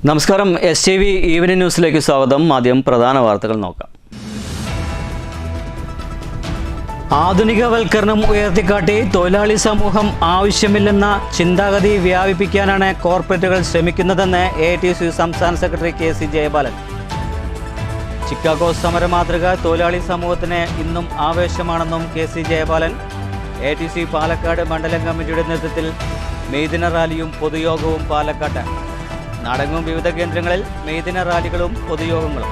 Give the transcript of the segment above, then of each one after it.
നമസ്കാരം STV evening ന്യൂസിലേക്ക് സ്വാഗതം. ആദ്യം പ്രധാന വാർത്തകൾ നോക്കാം. ആധുനികവൽക്കരണം ഉയർത്തിക്കാട്ടി തൊഴിലാളി സമൂഹം ആവശ്യമില്ലെന്ന ചിന്താഗതി വ്യാപിപ്പിക്കാനാണ് കോർപ്പറേറ്റുകൾ ശ്രമിക്കുന്നതെന്ന് AITUC സംസ്ഥാന സെക്രട്ടറി KC ജയബാലൻ. ചിക്കാഗോ സമര മാതൃക തൊഴിലാളി സമൂഹത്തിന് ഇന്നും ആവേശമാണെന്നും KC ജയബാലൻ. AITUC പാലക്കാട് മണ്ഡലം കമ്മിറ്റിയുടെ നേതൃത്വത്തിൽ മെയ്ദിന റാലിയും പൊതുയോഗവും പാലക്കാട്ട്. നാടെങ്ങും വിവിധ കേന്ദ്രങ്ങളിൽ മെയ്ദിന റാലികളും പൊതുയോഗങ്ങളും.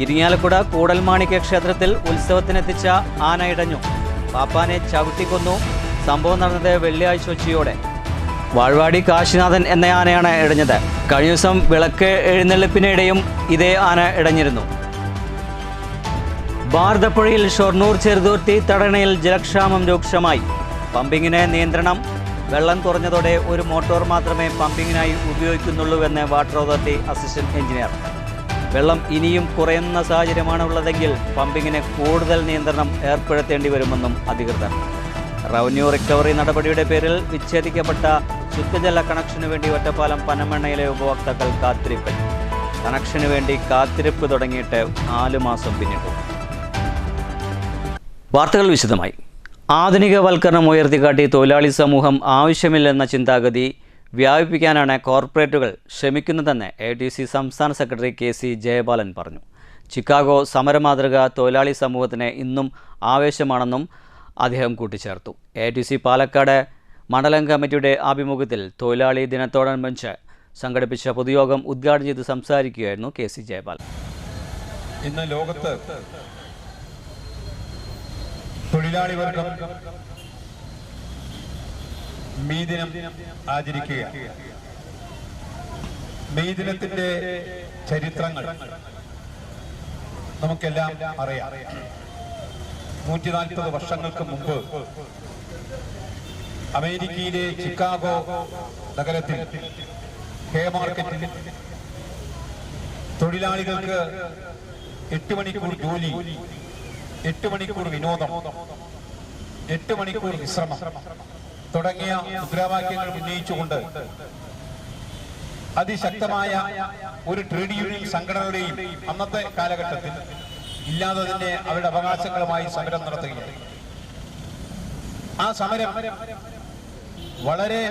ഇരിങ്ങാലക്കുട കൂടൽമാണിക്യ ക്ഷേത്രത്തിൽ ഉത്സവത്തിനെത്തിച്ച ആന ഇടഞ്ഞു. പാപ്പാനെ ചവിട്ടിക്കൊന്നു. സംഭവം നടന്നത് വെള്ളിയാഴ്ച ഉച്ചയോടെ. വാഴ്വാടി കാശിനാഥൻ എന്ന ആനയാണ് ഇടഞ്ഞത്. കഴിഞ്ഞ ദിവസം വിളക്ക് എഴുന്നള്ളിപ്പിനിടെയും ഇതേ ആന ഇടഞ്ഞിരുന്നു. ഭാരതപ്പുഴയിൽ ഷൊർണൂർ ചെറുതുരുത്തി തടയണയിൽ ജലക്ഷാമം രൂക്ഷമായി. പമ്പിങ്ങിന് നിയന്ത്രണം. വെള്ളം കുറഞ്ഞതോടെ ഒരു മോട്ടോർ മാത്രമേ പമ്പിങ്ങിനായി ഉപയോഗിക്കുന്നുള്ളൂവെന്ന് വാട്ടർ അതോറിറ്റി അസിസ്റ്റന്റ് എഞ്ചിനീയർ. വെള്ളം ഇനിയും കുറയുന്ന സാഹചര്യമാണ് ഉള്ളതെങ്കിൽ പമ്പിങ്ങിന് കൂടുതൽ നിയന്ത്രണം ഏർപ്പെടുത്തേണ്ടി വരുമെന്നും അധികൃതർ. റവന്യൂ റിക്കവറി നടപടിയുടെ പേരിൽ വിച്ഛേദിക്കപ്പെട്ട ശുദ്ധജല കണക്ഷനു വേണ്ടി ഒറ്റപ്പാലം പനമണ്ണയിലെ ഉപഭോക്താക്കൾ കാത്തിരിപ്പിൽ. കണക്ഷനു വേണ്ടി കാത്തിരിപ്പ് തുടങ്ങിയിട്ട് 4 മാസം പിന്നിട്ടു. വാർത്തകൾ വിശദമായി. ആധുനികവൽക്കരണം ഉയർത്തിക്കാട്ടി തൊഴിലാളി സമൂഹം ആവശ്യമില്ലെന്ന ചിന്താഗതി വ്യാപിപ്പിക്കാനാണ് കോർപ്പറേറ്റുകൾ ശ്രമിക്കുന്നതെന്ന് AITUC സംസ്ഥാന സെക്രട്ടറി KC ജയബാലൻ പറഞ്ഞു. ചിക്കാഗോ സമരമാതൃക തൊഴിലാളി സമൂഹത്തിന് ഇന്നും ആവേശമാണെന്നും അദ്ദേഹം കൂട്ടിച്ചേർത്തു. AITUC പാലക്കാട് മണ്ഡലം കമ്മിറ്റിയുടെ ആഭിമുഖ്യത്തിൽ തൊഴിലാളി ദിനത്തോടനുബന്ധിച്ച് സംഘടിപ്പിച്ച പൊതുയോഗം ഉദ്ഘാടനം ചെയ്ത് സംസാരിക്കുകയായിരുന്നു KC ജയബാലൻ. ഇന്ന് ലോകത്ത് തൊഴിലാളി വർഗം മെയ് ദിനം ആചരിക്കുക. മെയ് ദിനത്തിന്റെ ചരിത്രങ്ങൾ നമുക്കെല്ലാം അറിയാം. 140 വർഷങ്ങൾക്ക് മുമ്പ് അമേരിക്കയിലെ ചിക്കാഗോ നഗരത്തിൽ ഹേമാർക്കറ്റിൽ തൊഴിലാളികൾക്ക് 8 മണിക്കൂർ ജോലി, 8 മണിക്കൂർ വിനോദം, 8 മണിക്കൂർ വിശ്രമം തുടങ്ങിയ മുദ്രാവാക്യങ്ങൾ ഉന്നയിച്ചുകൊണ്ട് അതിശക്തമായ ഒരു ട്രേഡ് യൂണിയൻ സംഘടനയുടെയും അന്നത്തെ കാലഘട്ടത്തിൽ ഇല്ലാതെ തന്നെ അവരുടെ അവകാശങ്ങളുമായി സമരം നടത്തുകയാണ്. ആ സമരം വളരെ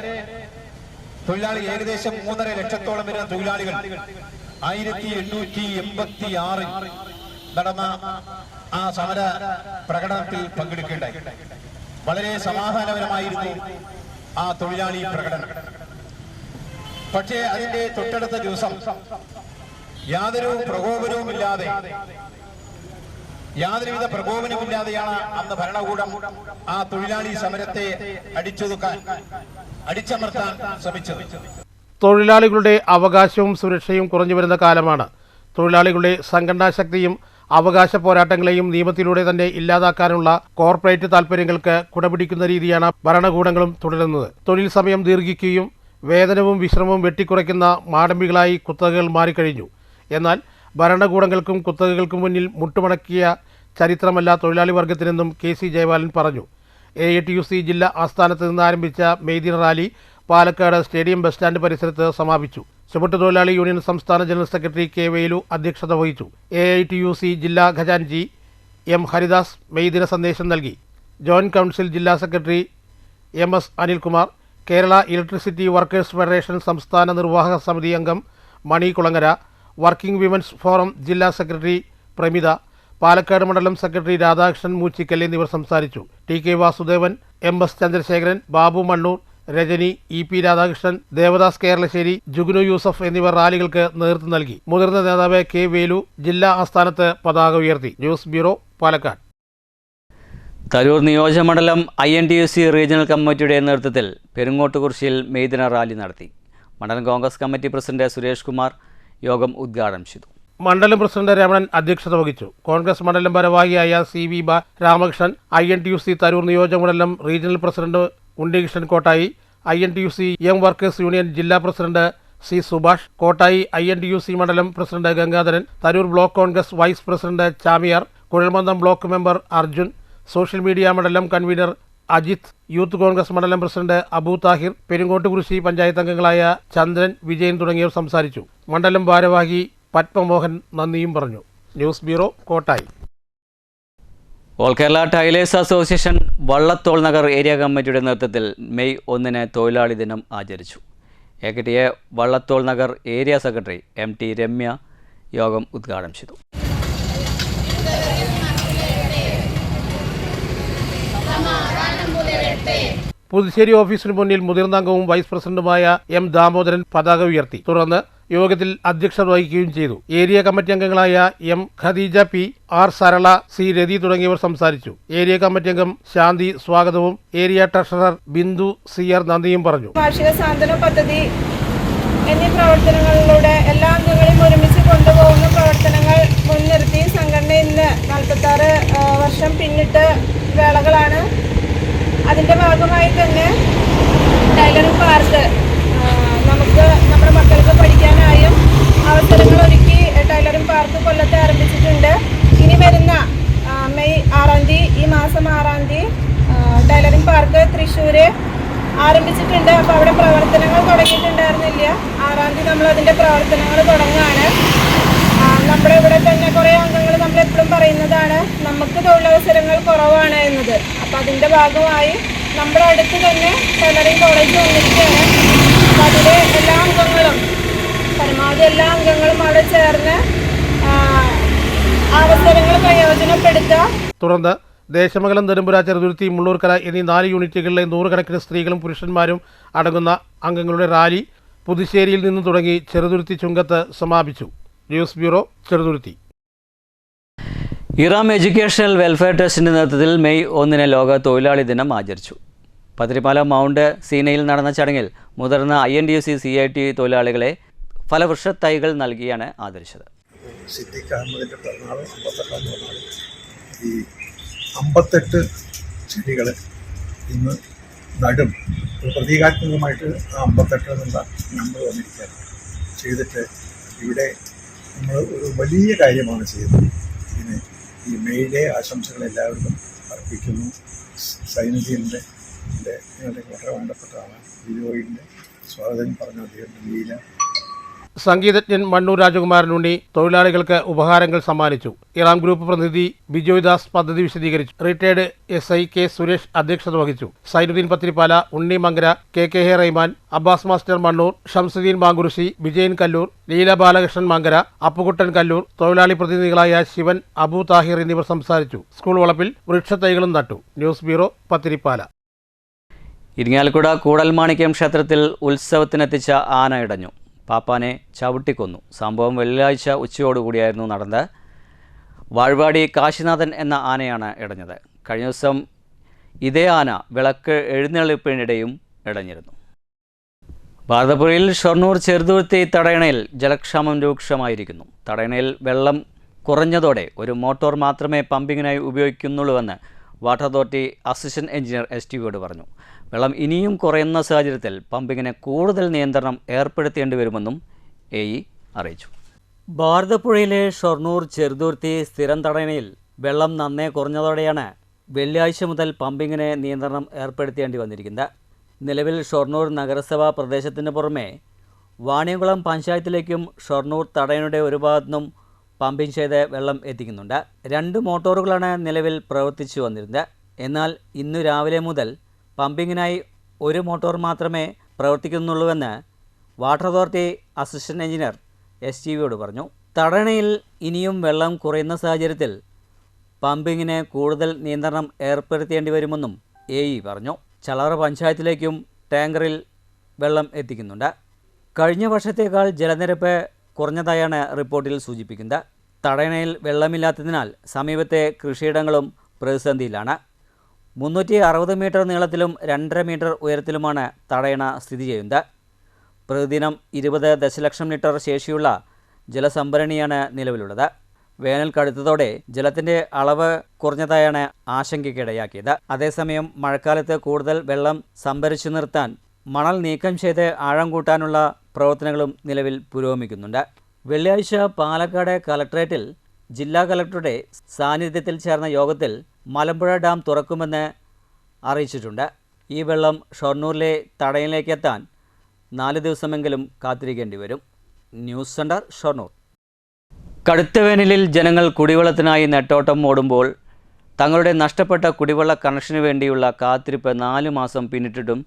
തൊഴിലാളി ഏകദേശം 3.5 ലക്ഷത്തോളം വരുന്ന തൊഴിലാളികൾ 1886 നടന്ന ആ സമര പ്രകടനത്തിൽ പങ്കെടുക്കേണ്ടായി. വളരെ സമാധാനപരമായിരുന്നു ആ തൊഴിലാളി പ്രകടനം. പക്ഷേ അതിന്റെ തൊട്ടടുത്ത ദിവസം യാതൊരുവിധ പ്രകോപനവുമില്ലാതെയാണ് അന്ന് ഭരണകൂടം ആ തൊഴിലാളി സമരത്തെ അടിച്ചമർത്താൻ ശ്രമിച്ചത്. തൊഴിലാളികളുടെ അവകാശവും സുരക്ഷയും കുറഞ്ഞു വരുന്ന കാലമാണ്. തൊഴിലാളികളുടെ സംഘടനാശക്തിയും അവകാശ പോരാട്ടങ്ങളെയും നിയമത്തിലൂടെ തന്നെ ഇല്ലാതാക്കാനുള്ള കോർപ്പറേറ്റ് താൽപ്പര്യങ്ങൾക്ക് കുടപിടിക്കുന്ന രീതിയാണ് ഭരണകൂടങ്ങളും തുടരുന്നത്. തൊഴിൽ സമയം ദീർഘിക്കുകയും വേതനവും വിശ്രമവും വെട്ടിക്കുറയ്ക്കുന്ന മാടമ്പികളായി കുത്തകകൾ മാറിക്കഴിഞ്ഞു. എന്നാൽ ഭരണകൂടങ്ങൾക്കും കുത്തകകൾക്കും മുന്നിൽ മുട്ടുമടക്കിയ ചരിത്രമല്ല തൊഴിലാളി വർഗത്തിനെന്നും KC ജയബാലൻ പറഞ്ഞു. AITUC ജില്ലാ ആസ്ഥാനത്ത് നിന്ന് ആരംഭിച്ച മെയ്ദിന rally Palakkad stadium bus stand പരിസരത്ത് സമാപിച്ചു. ചുമട്ടുതൊഴിലാളി യൂണിയൻ സംസ്ഥാന ജനറൽ സെക്രട്ടറി K വേലു അധ്യക്ഷത വഹിച്ചു. AITUC ജില്ലാ ഖജാൻജി M ഹരിദാസ് മെയ്ദിന സന്ദേശം നൽകി. ജോയിന്റ് കൗൺസിൽ ജില്ലാ secretary MS Anilkumar, Kerala electricity workers federation സംസ്ഥാന നിർവാഹക സമിതി അംഗം മണി കുളങ്ങര, വർക്കിംഗ് വിമൻസ് ഫോറം ജില്ലാ സെക്രട്ടറി പ്രമിത, പാലക്കാട് മണ്ഡലം സെക്രട്ടറി രാധാകൃഷ്ണൻ മൂച്ചിക്കൽ എന്നിവർ സംസാരിച്ചു. TK Vasudevan, MS Chandrasekharan, Babu Mannur, Rajani, EP Radhakrishnan, Devdas Keralassery, Jugnu Yusuf എന്നിവർ റാലികൾക്ക് നേതൃത്വം നൽകി. മുതിർന്ന നേതാവ് K വേലു ജില്ലാ ആസ്ഥാനത്ത് പതാക ഉയർത്തി. News bureau, Palakkad. തരൂർ നിയോജകമണ്ഡലം INTUC റീജിയണൽ കമ്മിറ്റിയുടെ നേതൃത്വത്തിൽ പെരുങ്ങോട്ടുകുറിശ്ശിയിൽ മെയ്ദിന റാലി നടത്തി. മണ്ഡലം കോൺഗ്രസ് കമ്മിറ്റി പ്രസിഡന്റ് സുരേഷ് കുമാർ യോഗം ഉദ്ഘാടനം ചെയ്തു. മണ്ഡലം പ്രസിഡന്റ് രമണൻ അധ്യക്ഷത വഹിച്ചു. കോൺഗ്രസ് മണ്ഡലം ഭാരവാഹിയായ CB രാമകൃഷ്ണൻ, INTUC തരൂർ നിയോജകമണ്ഡലം regional president Unnikrishnan Kottayi, INTUC young workers union ജില്ലാ president C Subhash, Kottayi INTUC മണ്ഡലം president Gangadharan, Tharoor block Congress vice president Chamiyar, കുഴൽമന്ദം block member Arjun, social media മണ്ഡലം കൺവീനർ അജിത്, യൂത്ത് കോൺഗ്രസ് മണ്ഡലം പ്രസിഡന്റ് അബു താഹിർ, പെരുങ്കോട്ടുകുറിശി പഞ്ചായത്ത് അംഗങ്ങളായ ചന്ദ്രൻ, വിജയൻ തുടങ്ങിയവർ സംസാരിച്ചു. മണ്ഡലം ഭാരവാഹി പത്മമോഹൻ നന്ദിയും പറഞ്ഞു. News bureau, Kottayi. All Kerala tailors association Vallathol Nagar area കമ്മിറ്റിയുടെ നേതൃത്വത്തിൽ മെയ് 1 തൊഴിലാളി ദിനം ആചരിച്ചു. എ Vallathol Nagar area secretary MT Ramya യോഗം ഉദ്ഘാടനം ചെയ്തു. പുതുശ്ശേരി ഓഫീസിന് മുന്നിൽ മുതിർന്ന അംഗവും വൈസ് പ്രസിഡന്റുമായ M ദാമോദരൻ പതാക ഉയർത്തി. തുടർന്ന് യോഗത്തിൽ അധ്യക്ഷത വഹിക്കുകയും ചെയ്തു. ഏരിയ കമ്മിറ്റി അംഗങ്ങളായ M Khadeeja P, R Sarala, C Rathi തുടങ്ങിയവർ സംസാരിച്ചു. ഏരിയ കമ്മിറ്റി അംഗം ശാന്തി സ്വാഗതവും ഏരിയ ട്രഷറർ ബിന്ദു CR നന്ദിയും പറഞ്ഞു. വാർഷിക സാന്ത്വന പദ്ധതി എന്നീ പ്രവർത്തനങ്ങളിലൂടെ എല്ലാ അംഗങ്ങളെയും ഒരുമിച്ച് കൊണ്ടുപോകുന്ന പ്രവർത്തനങ്ങൾ മുൻനിർത്തി സംഘടന ഇന്ന് 46 വർഷം പിന്നിട്ട വേളകളാണ്. അതിൻ്റെ ഭാഗമായി തന്നെ ടൈലറിംഗ് പാർക്ക് നമുക്ക് നമ്മുടെ മക്കൾക്ക് പഠിക്കാനായും അവസരങ്ങൾ ഒരുക്കി ടൈലറിംഗ് പാർക്ക് കൊല്ലത്ത് ആരംഭിച്ചിട്ടുണ്ട്. ഇനി വരുന്ന മെയ് 6 തീയതി, ഈ മാസം 6 തീയതി ടൈലറിംഗ് പാർക്ക് തൃശ്ശൂർ ആരംഭിച്ചിട്ടുണ്ട്. അപ്പോൾ അവിടെ പ്രവർത്തനങ്ങൾ തുടങ്ങിയിട്ടുണ്ടായിരുന്നില്ല. 6 തീയതി നമ്മൾ അതിൻ്റെ പ്രവർത്തനങ്ങൾ തുടങ്ങുകയാണ്. നമ്മുടെ ഇവിടെ തന്നെ കുറേ അംഗങ്ങൾ നമ്മളെപ്പോഴും പറയുന്നതാണ് നമുക്ക് തൊഴിലവസരങ്ങൾ കുറവാണ് എന്നത്. അപ്പോൾ അതിൻ്റെ ഭാഗമായി നമ്മുടെ അടുത്ത് തന്നെ ടൈലറിംഗ് കോളേജ് വന്നിരിക്കുകയാണ്. അപ്പോൾ അതിലെ എല്ലാ അംഗങ്ങളും പരമാവധി എല്ലാ അംഗങ്ങളും അവിടെ ചേർന്ന് അവസരങ്ങൾ പ്രയോജനപ്പെടുത്തുക. തുടർന്ന് ദേശമംഗലം, നെടുമ്പുര, ചെറുതുരുത്തി, മുള്ളൂർക്കര എന്നീ 4 യൂണിറ്റുകളിലെ 100 കണക്കിന് സ്ത്രീകളും പുരുഷന്മാരും അടങ്ങുന്ന അംഗങ്ങളുടെ റാലി പുതുശ്ശേരിയിൽ നിന്ന് തുടങ്ങി ചെറുതുരുത്തി ചുങ്കത്ത് സമാപിച്ചു. News bureau, Cheruthuruthy. Iram educational welfare ട്രസ്റ്റിൻ്റെ നേതൃത്വത്തിൽ മെയ് 1 ലോക തൊഴിലാളി ദിനം ആചരിച്ചു. പത്തിരിപ്പാല മൗണ്ട് സീനയിൽ നടന്ന ചടങ്ങിൽ മുതിർന്ന INTUC CIT തൊഴിലാളികളെ ഫലവൃക്ഷ തൈകൾ നൽകിയാണ് ആദരിച്ചത്. സിദ്ദിഖ് അഹമ്മദിൻ്റെ പിറന്നാൾ 58 ഈ 58 ചെടികൾ ഇന്ന് നടും. ഒരു പ്രതീകാത്മകമായിട്ട് ആ 58 എന്നുള്ള നമ്പർ വന്നിരിക്കുകയാണ്. ചെയ്തിട്ട് ഇവിടെ നമ്മൾ ഒരു വലിയ കാര്യമാണ് ചെയ്തത്. ഇതിന് ഈ മെയ്ഡേ ആശംസകൾ എല്ലാവർക്കും അർപ്പിക്കുന്നു. സൈനുദ്ദീൻ്റെ ഞങ്ങളുടെ വളരെ വേണ്ടപ്പെട്ട ആളാണ്. ബിജോയിൻ്റെ സ്വാഗതം പറഞ്ഞു അദ്ദേഹം ലീല. സംഗീതജ്ഞൻ മണ്ണൂർ രാജകുമാരനുണ്ണി തൊഴിലാളികൾക്ക് ഉപഹാരങ്ങൾ സമ്മാനിച്ചു. ഇറാം ഗ്രൂപ്പ് പ്രതിനിധി ബിജോയ് ദാസ് പദ്ധതി വിശദീകരിച്ചു. റിട്ടയർഡ് SI K സുരേഷ് അധ്യക്ഷത വഹിച്ചു. സൈനുദ്ദീൻ പത്തിരിപ്പാല, ഉണ്ണി മങ്കര, KK റഹ്മാൻ, അബ്ബാസ് മാസ്റ്റർ മണ്ണൂർ, ഷംസുദ്ദീൻ മാങ്കുറിശി, വിജയൻ കല്ലൂർ, ലീല ബാലകൃഷ്ണൻ മങ്കര, അപ്പുകുട്ടൻ കല്ലൂർ, തൊഴിലാളി പ്രതിനിധികളായ ശിവൻ, അബു താഹിർ എന്നിവർ സംസാരിച്ചു. സ്കൂൾ വളപ്പിൽ വൃക്ഷത്തൈകളും നട്ടു. News bureau, Pathiripala. ഇരിങ്ങാലക്കുട കൂടൽമാണിക്യം ക്ഷേത്രത്തിൽ ഉത്സവത്തിനെത്തിച്ച ആന ഇടഞ്ഞു. പാപ്പാനെ ചവിട്ടിക്കൊന്നു. സംഭവം വെള്ളിയാഴ്ച ഉച്ചയോടുകൂടിയായിരുന്നു നടന്നത്. വാഴ്വാടി കാശിനാഥൻ എന്ന ആനയാണ് ഇടഞ്ഞത്. കഴിഞ്ഞ ദിവസം ഇതേ ആന വിളക്ക് എഴുന്നള്ളിപ്പിനിടെയും ഇടഞ്ഞിരുന്നു. ഭാരതപ്പുഴയിൽ ഷൊർണൂർ ചെറുതുരുത്തി തടയണയിൽ ജലക്ഷാമം രൂക്ഷമായിരിക്കുന്നു. തടയണയിൽ വെള്ളം കുറഞ്ഞതോടെ ഒരു മോട്ടോർ മാത്രമേ പമ്പിങ്ങിനായി ഉപയോഗിക്കുന്നുള്ളൂവെന്ന് വാട്ടർ അതോറിറ്റി അസിസ്റ്റന്റ് എഞ്ചിനീയർ STVയോട് പറഞ്ഞു. വെള്ളം ഇനിയും കുറയുന്ന സാഹചര്യത്തിൽ പമ്പിങ്ങിന് കൂടുതൽ നിയന്ത്രണം ഏർപ്പെടുത്തേണ്ടി വരുമെന്നും AE അറിയിച്ചു. ഭാരതപ്പുഴയിലെ ഷൊർണൂർ ചെറുതുരുത്തി സ്ഥിരം തടയണയിൽ വെള്ളം നന്നേ കുറഞ്ഞതോടെയാണ് വെള്ളിയാഴ്ച മുതൽ പമ്പിങ്ങിന് നിയന്ത്രണം ഏർപ്പെടുത്തേണ്ടി വന്നിരിക്കുന്നത്. നിലവിൽ ഷൊർണൂർ നഗരസഭാ പ്രദേശത്തിന് പുറമെ വാണിയംകുളം പഞ്ചായത്തിലേക്കും ഷൊർണൂർ തടയണയുടെ ഒരു ഭാഗത്തുനിന്നും പമ്പിങ് ചെയ്ത് വെള്ളം എത്തിക്കുന്നുണ്ട്. 2 മോട്ടോറുകളാണ് നിലവിൽ പ്രവർത്തിച്ചു വന്നിരുന്നത്. എന്നാൽ ഇന്നു രാവിലെ മുതൽ പമ്പിങ്ങിനായി ഒരു മോട്ടോർ മാത്രമേ പ്രവർത്തിക്കുന്നുള്ളൂവെന്ന് വാട്ടർ അതോറിറ്റി അസിസ്റ്റന്റ് എഞ്ചിനീയർ STVയോട് പറഞ്ഞു. തടയണയിൽ ഇനിയും വെള്ളം കുറയുന്ന സാഹചര്യത്തിൽ പമ്പിങ്ങിന് കൂടുതൽ നിയന്ത്രണം ഏർപ്പെടുത്തേണ്ടി വരുമെന്നും AE പറഞ്ഞു. ചളറ പഞ്ചായത്തിലേക്കും ടാങ്കറിൽ വെള്ളം എത്തിക്കുന്നുണ്ട്. കഴിഞ്ഞ വർഷത്തേക്കാൾ ജലനിരപ്പ് കുറഞ്ഞതായാണ് റിപ്പോർട്ടിൽ സൂചിപ്പിക്കുന്നത്. തടയണയിൽ വെള്ളമില്ലാത്തതിനാൽ സമീപത്തെ കൃഷിയിടങ്ങളും പ്രതിസന്ധിയിലാണ്. 360 മീറ്റർ നീളത്തിലും 2.5 മീറ്റർ ഉയരത്തിലുമാണ് തടയണ സ്ഥിതി ചെയ്യുന്നത്. പ്രതിദിനം 20 ദശലക്ഷം ലിറ്റർ ശേഷിയുള്ള ജലസംഭരണിയാണ് നിലവിലുള്ളത്. വേനൽ കടുത്തതോടെ ജലത്തിൻ്റെ അളവ് കുറഞ്ഞതായാണ് ആശങ്കയ്ക്കിടയാക്കിയത്. അതേസമയം മഴക്കാലത്ത് കൂടുതൽ വെള്ളം സംഭരിച്ചു നിർത്താൻ മണൽ നീക്കം ചെയ്ത് ആഴം കൂട്ടാനുള്ള പ്രവർത്തനങ്ങളും നിലവിൽ പുരോഗമിക്കുന്നുണ്ട്. വെള്ളിയാഴ്ച പാലക്കാട് കലക്ട്രേറ്റിൽ ജില്ലാ കലക്ടറുടെ സാന്നിധ്യത്തിൽ ചേർന്ന യോഗത്തിൽ മലമ്പുഴ ഡാം തുറക്കുമെന്ന് അറിയിച്ചിട്ടുണ്ട്. ഈ വെള്ളം ഷൊർണൂരിലെ തടയണിലേക്ക് എത്താൻ 4 ദിവസമെങ്കിലും കാത്തിരിക്കേണ്ടി വരും. News centre, Shoranur. കടുത്ത വേനലിൽ ജനങ്ങൾ കുടിവെള്ളത്തിനായി നെട്ടോട്ടം ഓടുമ്പോൾ തങ്ങളുടെ നഷ്ടപ്പെട്ട കുടിവെള്ള കണക്ഷന് വേണ്ടിയുള്ള കാത്തിരിപ്പ് 4 മാസം പിന്നിട്ടിട്ടും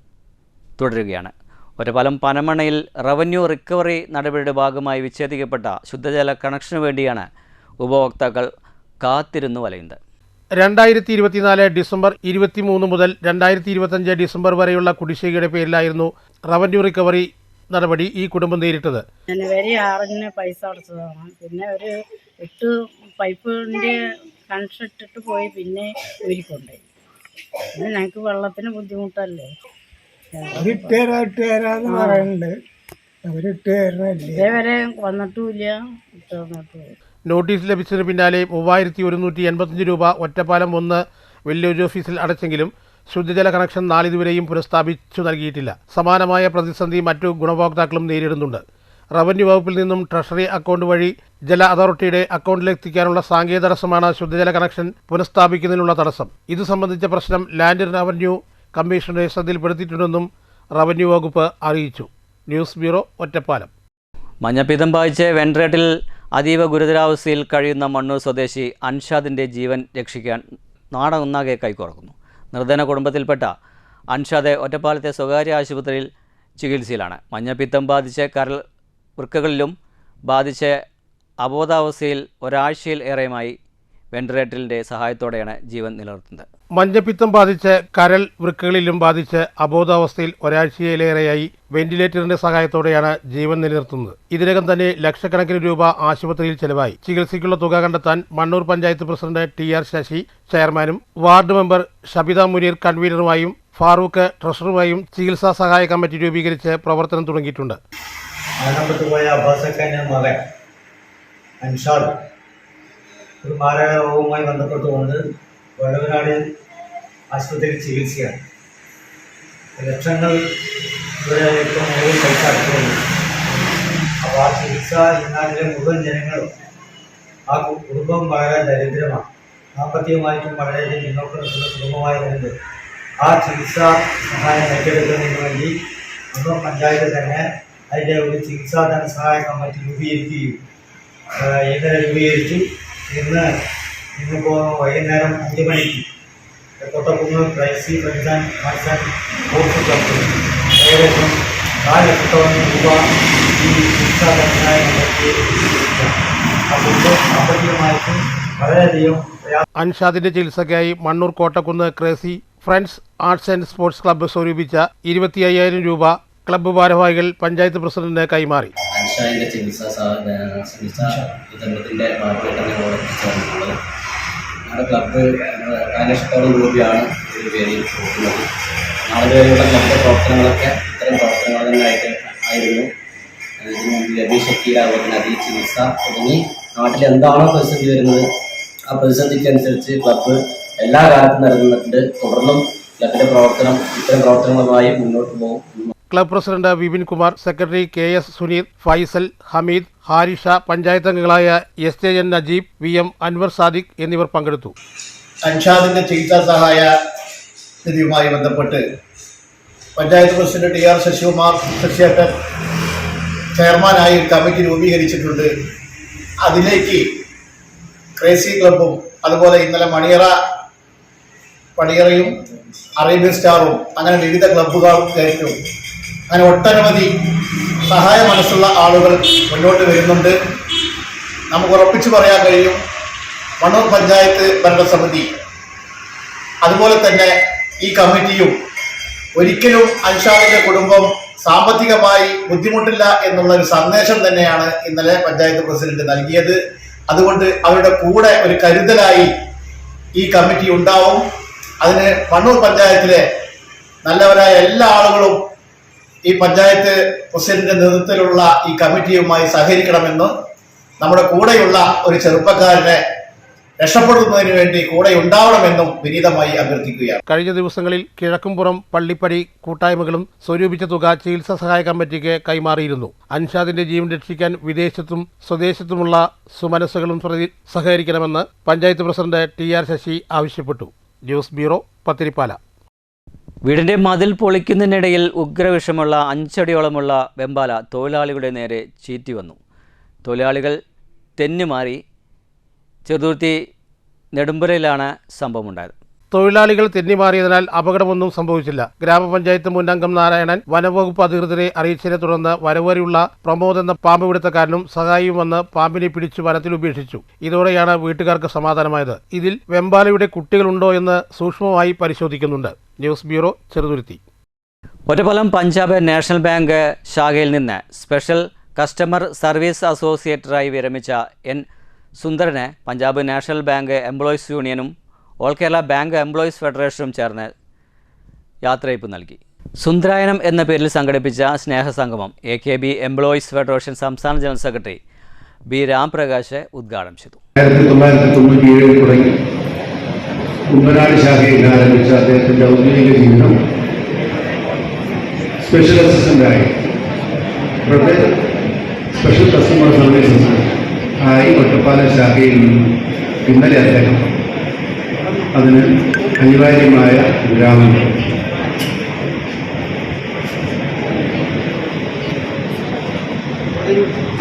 തുടരുകയാണ്. ഒറ്റപ്പാലം പനമണ്ണയിൽ റവന്യൂ റിക്കവറി നടപടിയുടെ ഭാഗമായി വിച്ഛേദിക്കപ്പെട്ട ശുദ്ധജല കണക്ഷനു വേണ്ടിയാണ് ഉപഭോക്താക്കൾ കാത്തിരുന്നു വലയുന്നത്. 2024 ഡിസംബർ 23 മുതൽ 2025 ഡിസംബർ വരെയുള്ള കുടിശ്ശികയുടെ പേരിലായിരുന്നു റവന്യൂ റിക്കവറി നടപടി ഈ കുടുംബം നേരിട്ടത്. ജനുവരി 6-ന് പൈസ അടച്ചതാണ്. പിന്നെ ഒരു 8 പൈപ്പിൻ്റെ കണക്ഷൻ ഇട്ടിട്ട് പോയി, പിന്നെ ഊരിക്കൊണ്ടുപോയി. പിന്നെ ഞങ്ങൾക്ക് വെള്ളത്തിന് ബുദ്ധിമുട്ടല്ലേ. ഇതേവരെ വന്നിട്ടുമില്ല, തന്നിട്ടുമില്ല. നോട്ടീസ് ലഭിച്ചതിന് പിന്നാലെ 3185 രൂപ ഒറ്റപ്പാലം 1 വില്ലേജ് ഓഫീസിൽ അടച്ചെങ്കിലും ശുദ്ധജല കണക്ഷൻ നാളിതുവരെയും പുനഃസ്ഥാപിച്ചു നൽകിയിട്ടില്ല. സമാനമായ പ്രതിസന്ധി മറ്റു ഗുണഭോക്താക്കളും നേരിടുന്നുണ്ട്. റവന്യൂ വകുപ്പിൽ നിന്നും ട്രഷറി അക്കൗണ്ട് വഴി ജല അതോറിറ്റിയുടെ അക്കൗണ്ടിലെത്തിക്കാനുള്ള സാങ്കേതിക തടസ്സമാണ് ശുദ്ധജല കണക്ഷൻ പുനഃസ്ഥാപിക്കുന്നതിനുള്ള തടസ്സം. ഇത് സംബന്ധിച്ച പ്രശ്നം ലാൻഡ് റവന്യൂ കമ്മീഷണറെ ശ്രദ്ധയിൽപ്പെടുത്തിയിട്ടുണ്ടെന്നും റവന്യൂ വകുപ്പ് അറിയിച്ചു. News bureau, Ottapalam. മഞ്ഞപ്പിത്തം ബാധിച്ച് വെന്റിലേറ്ററിൽ അതീവ ഗുരുതരാവസ്ഥയിൽ കഴിയുന്ന മണ്ണൂർ സ്വദേശി അൻഷാദിൻ്റെ ജീവൻ രക്ഷിക്കാൻ നാടൊന്നാകെ കൈകോർക്കുന്നു. നിർധന കുടുംബത്തിൽപ്പെട്ട അൻഷാദ് ഒറ്റപ്പാലത്തെ സ്വകാര്യ ആശുപത്രിയിൽ ചികിത്സയിലാണ്. മഞ്ഞപ്പിത്തം ബാധിച്ച് കരൾ വൃക്കകളിലും ബാധിച്ച് അബോധാവസ്ഥയിൽ ഒരാഴ്ചയിൽ ഏറെയുമായി വെന്റിലേറ്ററിൻ്റെ സഹായത്തോടെയാണ് ജീവൻ നിലനിർത്തുന്നത്. മഞ്ഞപ്പിത്തം ബാധിച്ച് കരൾ വൃക്കകളിലും ബാധിച്ച് അബോധാവസ്ഥയിൽ ഒരാഴ്ചയിലേറെയായി വെന്റിലേറ്ററിന്റെ സഹായത്തോടെയാണ് ജീവൻ നിലനിർത്തുന്നത്. ഇതിനകം തന്നെ ലക്ഷക്കണക്കിന് രൂപ ആശുപത്രിയിൽ ചെലവായി. ചികിത്സയ്ക്കുള്ള തുക കണ്ടെത്താൻ മണ്ണൂർ പഞ്ചായത്ത് പ്രസിഡന്റ് TR ശശി ചെയർമാനും വാർഡ് മെമ്പർ ഷബിത മുനീർ കൺവീനറുമായും ഫാറൂഖ് ട്രഷററുമായും ചികിത്സാ സഹായ കമ്മിറ്റി രൂപീകരിച്ച് പ്രവർത്തനം തുടങ്ങിയിട്ടുണ്ട്. മരണപ്പെട്ടുപോയ അബ്ബാസക്കാരൻ്റെ മകൻ അൻഷാദ് ഒരു മാരക രോഗവുമായി ബന്ധപ്പെട്ടുകൊണ്ട് വടവനാട് ആശുപത്രിയിൽ ചികിത്സയാണ്. ലക്ഷങ്ങൾ ഇവിടെ ഏറ്റവും മുകളിൽ പൈസ അടച്ചുകൊണ്ട് അപ്പോൾ ആ ചികിത്സ ഈ നാട്ടിലെ മുഴുവൻ ജനങ്ങളും ആ കുടുംബം വളരെ ദരിദ്രമാണ്. സാമ്പത്തികമായിട്ടും വളരെയധികം മുന്നോട്ട് നിൽക്കുന്ന കുടുംബമായതുകൊണ്ട് ആ ചികിത്സാ സഹായം ഏറ്റെടുക്കുന്നതിന് വേണ്ടി മുഴുവൻ പഞ്ചായത്ത് തന്നെ അതിൻ്റെ ഒരു ചികിത്സാ ധനസഹായ കമ്മിറ്റി രൂപീകരിക്കുകയും ഇന്നലെ രൂപീകരിച്ചു. ഇന്നിപ്പോൾ വൈകുന്നേരം 5 മണിക്ക് Kottakkunnu crazy friends and arts and sports ക്ലബ്ബിൽ ഏകദേശം 4 ലക്ഷത്തോളം രൂപ ഈ ചികിത്സാ ധനസഹായ കമ്മിറ്റി ആ കുടുംബം സാമ്പത്തികമായിട്ടും വളരെയധികം അൻഷാദിന്റെ ചികിത്സയ്ക്കായി Mannur Kottakkunnu crazy friends arts and sports club സ്വരൂപിച്ച 25,000 രൂപ ക്ലബ്ബ് ഭാരവാഹികൾ പഞ്ചായത്ത് പ്രസിഡന്റിന് കൈമാറി. അൻഷാദിന്റെ ചികിത്സാ വിതരണത്തിന്റെ ഭാഗമായിട്ടാണ് ഞങ്ങൾ എത്തിച്ചേർന്നിട്ടുള്ളത്. ഞങ്ങളുടെ ക്ലബ്ബ് 4 ലക്ഷത്തോളം രൂപയാണ് ഒരു പേരിൽ കൊടുക്കുന്നത്. നാളെ വരെയുള്ള ക്ലബ്ബ് പ്രവർത്തനങ്ങളൊക്കെ ഇത്തരം പ്രവർത്തനങ്ങൾ തന്നെ ആയിരുന്നു. ഇതിനു മുമ്പ് ലഭ്യ ശക്തിയുടെ അതുപോലെ അതി ചികിത്സ തുടങ്ങി നാട്ടിൽ എന്താണോ പ്രതിസന്ധി വരുന്നത് ആ പ്രതിസന്ധിക്കനുസരിച്ച് ക്ലബ്ബ് എല്ലാ കാലത്തും നിലനിന്നിട്ടുണ്ട്. തുടർന്നും ക്ലബിന്റെ പ്രവർത്തനം ഇത്തരം പ്രവർത്തനങ്ങളുമായി മുന്നോട്ട് പോകും. Club president Vipin Kumar, secretary KS Suneer, Faisal, Hamid, Harisha, panchayat അംഗങ്ങളായ SJN നജീബ്, VM അൻവർ സാദിഖ് എന്നിവർ പങ്കെടുത്തു. അൻഷാദിന്റെ ചികിത്സാ സഹായ നിധിയുമായി ബന്ധപ്പെട്ട് പഞ്ചായത്ത് പ്രസിഡന്റ് TR ശശികുമാർ ശശിയേട്ടൻ ചെയർമാനായി കമ്മിറ്റി രൂപീകരിച്ചിട്ടുണ്ട്. അതിലേക്ക് ക്രേസി ക്ലബ്ബും അതുപോലെ ഇന്നലെ പണിയറയും അറേബ്യൻ സ്റ്റാറും അങ്ങനെ വിവിധ ക്ലബ്ബുകളും കയറ്റും. അങ്ങനെ ഒട്ടനവധി സഹായ മനസ്സുള്ള ആളുകൾ മുന്നോട്ട് വരുന്നുണ്ട്. നമുക്ക് ഉറപ്പിച്ചു പറയാൻ കഴിയും, മണ്ണൂർ പഞ്ചായത്ത് ഭരണസമിതി അതുപോലെ തന്നെ ഈ കമ്മിറ്റിയും ഒരിക്കലും അൻഷാദിന്റെ കുടുംബം സാമ്പത്തികമായി ബുദ്ധിമുട്ടില്ല എന്നുള്ള ഒരു സന്ദേശം തന്നെയാണ് ഇന്നലെ പഞ്ചായത്ത് പ്രസിഡന്റ് നൽകിയത്. അതുകൊണ്ട് അവരുടെ കൂടെ ഒരു കരുതലായി ഈ കമ്മിറ്റി ഉണ്ടാവും. അതിന് മണ്ണൂർ പഞ്ചായത്തിലെ നല്ലവരായ എല്ലാ ആളുകളും ഈ പഞ്ചായത്ത് പ്രസിഡന്റിന്റെ നേതൃത്വത്തിലുള്ള ഈ കമ്മിറ്റിയുമായി സഹകരിക്കണമെന്ന്, നമ്മുടെ കൂടെയുള്ള ഒരു ചെറുപ്പക്കാരനെ രക്ഷപ്പെടുന്നതിന് വേണ്ടി കൂടെ ഉണ്ടാവണമെന്നും വിനീതമായി അഭ്യർത്ഥിക്കുകയാണ്. കഴിഞ്ഞ ദിവസങ്ങളിൽ കിഴക്കുംപുറം പള്ളിപ്പടി കൂട്ടായ്മകളും സ്വരൂപിച്ച തുക ചികിത്സാ സഹായ കമ്മിറ്റിക്ക് കൈമാറിയിരുന്നു. അൻഷാദിന്റെ ജീവൻ രക്ഷിക്കാൻ വിദേശത്തും സ്വദേശത്തുമുള്ള സുമനസ്സുകളും സഹകരിക്കണമെന്ന് പഞ്ചായത്ത് പ്രസിഡന്റ് TR ശശി ആവശ്യപ്പെട്ടു. News bureau, Pathirippala. വീടിൻ്റെ മതിൽ പൊളിക്കുന്നതിനിടയിൽ ഉഗ്രവിഷമുള്ള 5 അടിയോളമുള്ള വെമ്പാല തൊഴിലാളികളുടെ നേരെ ചീറ്റി വന്നു. തൊഴിലാളികൾ തെന്നുമാറി ചെറുതുരുത്തി നെടുമ്പുരയിലാണ് സംഭവമുണ്ടായത്. തൊഴിലാളികൾ തെന്നിമാറിയതിനാൽ അപകടമൊന്നും സംഭവിച്ചില്ല. ഗ്രാമപഞ്ചായത്ത് മുൻ അംഗം നാരായണൻ വനംവകുപ്പ് അധികൃതരെ അറിയിച്ചതിനെ തുടർന്ന് വരവരെയുള്ള പ്രമോദ് എന്ന പാമ്പ് പിടുത്തക്കാരനും സഹായിയും വന്ന് പാമ്പിനെ പിടിച്ചു വനത്തിൽ ഉപേക്ഷിച്ചു. ഇതോടെയാണ് വീട്ടുകാർക്ക് സമാധാനമായത്. ഇതിൽ വെമ്പാലയുടെ കുട്ടികളുണ്ടോ എന്ന് സൂക്ഷ്മമായി പരിശോധിക്കുന്നുണ്ട്. News bureau, Cheruthuruthy. Ottapalam Punjab national bank ശാഖയിൽ നിന്ന് സ്പെഷ്യൽ കസ്റ്റമർ സർവീസ് അസോസിയേറ്ററായി വിരമിച്ച എൻ സുന്ദരന് പഞ്ചാബ് നാഷണൽ ബാങ്ക് എംപ്ലോയീസ് യൂണിയനും ഓൾ കേരള ബാങ്ക് എംപ്ലോയീസ് ഫെഡറേഷനും ചേർന്ന് യാത്രയയപ്പ് നൽകി. സുന്ദരായനം എന്ന പേരിൽ സംഘടിപ്പിച്ച സ്നേഹസംഗമം AKB എംപ്ലോയീസ് ഫെഡറേഷൻ സംസ്ഥാന ജനറൽ സെക്രട്ടറി B. രാംപ്രകാശ് ഉദ്ഘാടനം ചെയ്തു. 1997 തുടങ്ങി കുമ്പനാട് ശാഖയിൽ ആരംഭിച്ച അദ്ദേഹത്തിൻ്റെ ഔദ്യോഗിക ജീവിതം സ്പെഷ്യൽ അസിസ്റ്റൻ്റായി സ്പെഷ്യൽ കസ്റ്റമർ സർവീസസ് ആയി ഒറ്റപ്പാലം ശാഖയിൽ നിന്നും ഇന്നലെ അദ്ദേഹം അതിന് അനിവാര്യമായ വിരാമം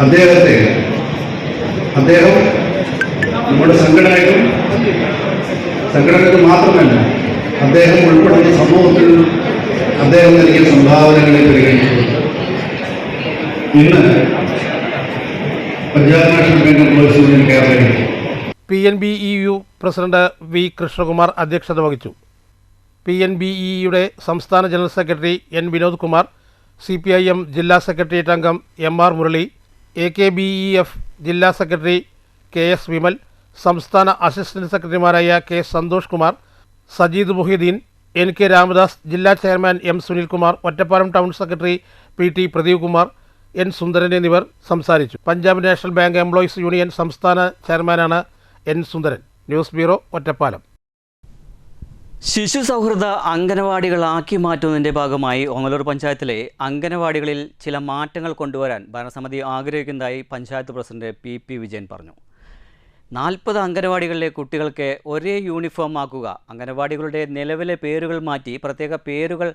അദ്ദേഹം നമ്മുടെ സംഘടനയ്ക്ക് മാത്രമല്ല അദ്ദേഹം ഉൾപ്പെടുന്ന സമൂഹത്തിൽ അദ്ദേഹം നൽകിയ സംഭാവനകളെ പരിഗണിച്ചു. ഇന്ന് Punjab national bank employees union കേരളയിൽ PNBEU പ്രസിഡന്റ് V. കൃഷ്ണകുമാർ അധ്യക്ഷത വഹിച്ചു. PNBEയുടെ സംസ്ഥാന general secretary N. Vinod Kumar, CPIM ജില്ലാ സെക്രട്ടേറിയറ്റ് അംഗം MR മുരളി, AKBEF ജില്ലാ സെക്രട്ടറി KS വിമൽ, സംസ്ഥാന അസിസ്റ്റന്റ് സെക്രട്ടറിമാരായ K. സന്തോഷ് കുമാർ, സജീദ് മുഹിദ്ദീൻ, NK രാമദാസ്, ജില്ലാ chairman M. Sunilkumar, Ottapalam town secretary PT. Pradeep Kumar, N. Sundaran എന്നിവർ സംസാരിച്ചു. Punjab national bank employees union സംസ്ഥാന ചെയർമാനാണ് N. Sundaran. News bureau, Ottapalam. ശിശു സൗഹൃദ അംഗനവാടികളാക്കി മാറ്റുന്നതിൻ്റെ ഭാഗമായി ഓങ്ങല്ലൂർ പഞ്ചായത്തിലെ അംഗനവാടികളിൽ ചില മാറ്റങ്ങൾ കൊണ്ടുവരാൻ ഭരണസമിതി ആഗ്രഹിക്കുന്നതായി പഞ്ചായത്ത് പ്രസിഡന്റ് PP. വിജയൻ പറഞ്ഞു. 40 അംഗനവാടികളിലെ കുട്ടികൾക്ക് ഒരേ യൂണിഫോം ആക്കുക, അംഗനവാടികളുടെ നിലവിലെ പേരുകൾ മാറ്റി പ്രത്യേക പേരുകൾ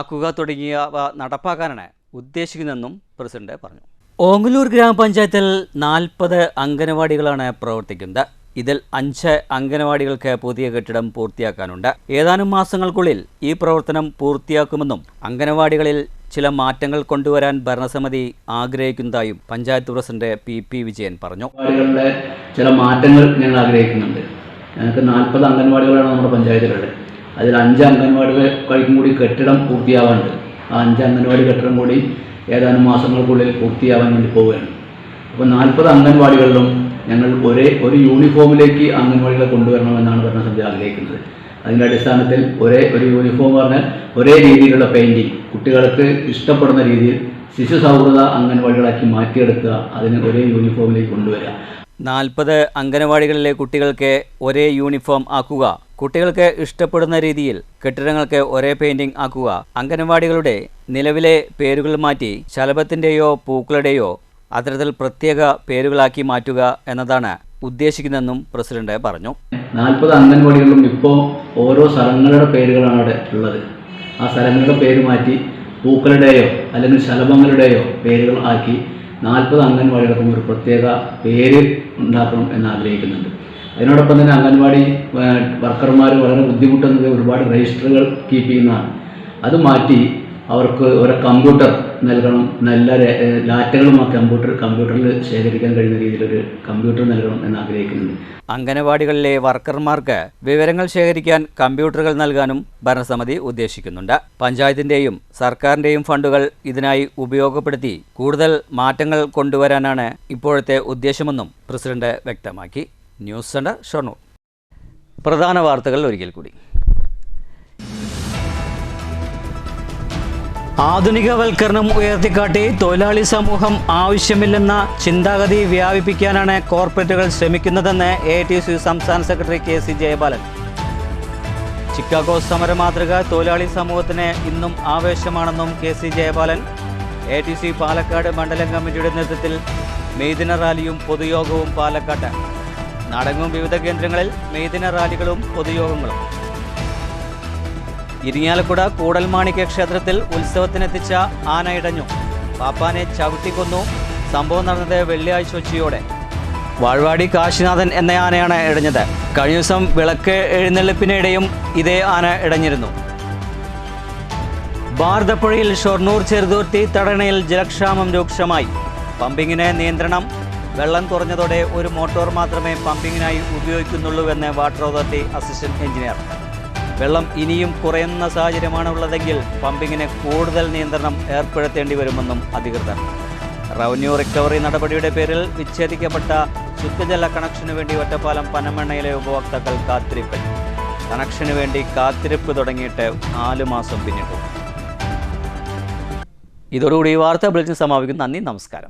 ആക്കുക തുടങ്ങിയവ നടപ്പാക്കാനാണ് ഉദ്ദേശിക്കുന്നതെന്നും പ്രസിഡന്റ് പറഞ്ഞു. ഓങ്ങല്ലൂർ ഗ്രാമപഞ്ചായത്തിൽ 40 അംഗനവാടികളാണ് പ്രവർത്തിക്കുന്നത്. ഇതിൽ 5 അംഗനവാടികൾക്ക് പുതിയ കെട്ടിടം പൂർത്തിയാക്കാനുണ്ട്. ഏതാനും മാസങ്ങൾക്കുള്ളിൽ ഈ പ്രവർത്തനം പൂർത്തിയാക്കുമെന്നും അംഗനവാടികളിൽ ചില മാറ്റങ്ങൾ കൊണ്ടുവരാൻ ഭരണസമിതി ആഗ്രഹിക്കുന്നതായും പഞ്ചായത്ത് പ്രസിഡന്റ് PP. വിജയൻ പറഞ്ഞു. അംഗൻവാടികളിലെ ചില മാറ്റങ്ങൾ ഞങ്ങൾ ആഗ്രഹിക്കുന്നുണ്ട്. ഞങ്ങൾക്ക് 40 അംഗൻവാടികളാണ് നമ്മുടെ പഞ്ചായത്തിലുള്ളത്. അതിൽ 5 അംഗൻവാടികൾക്കും കൂടി കെട്ടിടം പൂർത്തിയാവാനുണ്ട്. ആ 5 അംഗൻവാടി കെട്ടിടം കൂടി ഏതാനും മാസങ്ങൾക്കുള്ളിൽ പൂർത്തിയാവാൻ വേണ്ടി പോവുകയാണ്. അപ്പോൾ 40 അംഗൻവാടികളിലും ഞങ്ങൾ ഒരു യൂണിഫോമിലേക്ക് അംഗൻവാടികളെ കൊണ്ടുവരണമെന്നാണ് ഭരണസമിതി ആഗ്രഹിക്കുന്നത്. അതിൻ്റെ അടിസ്ഥാനത്തിൽ ഒരു യൂണിഫോം പറഞ്ഞാൽ ഒരേ രീതിയിലുള്ള പെയിൻറ്റിങ്, കുട്ടികൾക്ക് ഇഷ്ടപ്പെടുന്ന രീതിയിൽ ശിശു സൗഹൃദ അംഗൻവാടികളാക്കി മാറ്റിയെടുക്കുക, അതിന് ഒരേ യൂണിഫോമിലേക്ക് കൊണ്ടുവരിക. 40 അംഗനവാടികളിലെ കുട്ടികൾക്ക് ഒരേ യൂണിഫോം ആക്കുക, കുട്ടികൾക്ക് ഇഷ്ടപ്പെടുന്ന രീതിയിൽ കെട്ടിടങ്ങൾക്ക് ഒരേ പെയിൻറ്റിംഗ് ആക്കുക, അംഗനവാടികളുടെ നിലവിലെ പേരുകൾ മാറ്റി ശലഭത്തിൻ്റെയോ പൂക്കളുടെയോ അത്തരത്തിൽ പ്രത്യേക പേരുകളാക്കി മാറ്റുക എന്നതാണ് ഉദ്ദേശിക്കുന്നതെന്നും പ്രസിഡന്റ് പറഞ്ഞു. 40 അംഗൻവാടികളിലും ഇപ്പോൾ ഓരോ സ്ഥലങ്ങളുടെ പേരുകളാണ് അവിടെ ഉള്ളത്. ആ സ്ഥലങ്ങളുടെ പേര് മാറ്റി പൂക്കളുടെയോ അല്ലെങ്കിൽ ശലഭങ്ങളുടെയോ പേരുകൾ ആക്കി 40 അംഗൻവാടികൾക്കും ഒരു പ്രത്യേക പേര് ഉണ്ടാക്കണം എന്ന് ആഗ്രഹിക്കുന്നുണ്ട്. അതിനോടൊപ്പം തന്നെ അംഗൻവാടി വർക്കർമാർ വളരെ ബുദ്ധിമുട്ടുന്നത് ഒരുപാട് രജിസ്റ്ററുകൾ കീപ്പ് ചെയ്യുന്നതാണ്. അത് മാറ്റി അവർക്ക് ഒരു കമ്പ്യൂട്ടർ നൽകണം, നല്ല ഡാറ്റകളും ആ കമ്പ്യൂട്ടറിൽ ശേഖരിക്കാൻ കഴിയുന്ന രീതിയിലൊരു കമ്പ്യൂട്ടർ നൽകണം എന്ന് ആഗ്രഹിക്കുന്നുണ്ട്. അംഗനവാടികളിലെ വർക്കർമാർക്ക് വിവരങ്ങൾ ശേഖരിക്കാൻ കമ്പ്യൂട്ടറുകൾ നൽകാനും ഭരണസമിതി ഉദ്ദേശിക്കുന്നുണ്ട്. പഞ്ചായത്തിൻ്റെയും സർക്കാരിൻ്റെയും ഫണ്ടുകൾ ഇതിനായി ഉപയോഗപ്പെടുത്തി കൂടുതൽ മാറ്റങ്ങൾ കൊണ്ടുവരാനാണ് ഇപ്പോഴത്തെ ഉദ്ദേശമെന്നും പ്രസിഡന്റ് വ്യക്തമാക്കി. News centre, Shoranur. പ്രധാന വാർത്തകൾ ഒരിക്കൽ കൂടി. ആധുനികവൽക്കരണം ഉയർത്തിക്കാട്ടി തൊഴിലാളി സമൂഹം ആവശ്യമില്ലെന്ന ചിന്താഗതി വ്യാപിപ്പിക്കാനാണ് കോർപ്പറേറ്റുകൾ ശ്രമിക്കുന്നതെന്ന് AITC സംസ്ഥാന സെക്രട്ടറി KC ജയപാലൻ. ചിക്കാഗോ സമര മാതൃക തൊഴിലാളി സമൂഹത്തിന് ഇന്നും ആവേശമാണെന്നും KC ജയപാലൻ. AITC പാലക്കാട് മണ്ഡലം കമ്മിറ്റിയുടെ നേതൃത്വത്തിൽ മെയ്ദിന റാലിയും പൊതുയോഗവും പാലക്കാട്ട്. നാടെങ്ങും വിവിധ കേന്ദ്രങ്ങളിൽ മെയ്ദിന റാലികളും പൊതുയോഗങ്ങളും. ഇരിങ്ങാലക്കുട കൂടൽമാണിക്യ ക്ഷേത്രത്തിൽ ഉത്സവത്തിനെത്തിച്ച ആന ഇടഞ്ഞു. പാപ്പാനെ ചവിട്ടിക്കൊന്നു. സംഭവം നടന്നത് വെള്ളിയാഴ്ച ഉച്ചയോടെ. വാഴ്വാടി കാശിനാഥൻ എന്ന ആനയാണ് ഇടഞ്ഞത്. കഴിഞ്ഞ ദിവസം വിളക്ക് എഴുന്നള്ളിപ്പിനിടെയും ഇതേ ആന ഇടഞ്ഞിരുന്നു. ഭാരതപ്പുഴയിൽ ഷൊർണൂർ ചെറുതുരുത്തി തടയണയിൽ ജലക്ഷാമം രൂക്ഷമായി. പമ്പിങ്ങിന് നിയന്ത്രണം. വെള്ളം കുറഞ്ഞതോടെ ഒരു മോട്ടോർ മാത്രമേ പമ്പിങ്ങിനായി ഉപയോഗിക്കുന്നുള്ളൂവെന്ന് വാട്ടർ അതോറിറ്റി അസിസ്റ്റന്റ് എഞ്ചിനീയർ. വെള്ളം ഇനിയും കുറയുന്ന സാഹചര്യമാണ് ഉള്ളതെങ്കിൽ പമ്പിങ്ങിന് കൂടുതൽ നിയന്ത്രണം ഏർപ്പെടുത്തേണ്ടി വരുമെന്നും അധികൃതർ. റവന്യൂ റിക്കവറി നടപടിയുടെ പേരിൽ വിച്ഛേദിക്കപ്പെട്ട ശുദ്ധജല കണക്ഷനു വേണ്ടി ഒറ്റപ്പാലം പനമണ്ണയിലെ ഉപഭോക്താക്കൾ കാത്തിരിപ്പിൽ. കണക്ഷനു വേണ്ടി കാത്തിരിപ്പ് തുടങ്ങിയിട്ട് 4 മാസം പിന്നിട്ടു. ഇതോടുകൂടി വാർത്താ ബുള്ളറ്റിൻ സമാപിക്കുന്നു. നന്ദി, നമസ്കാരം.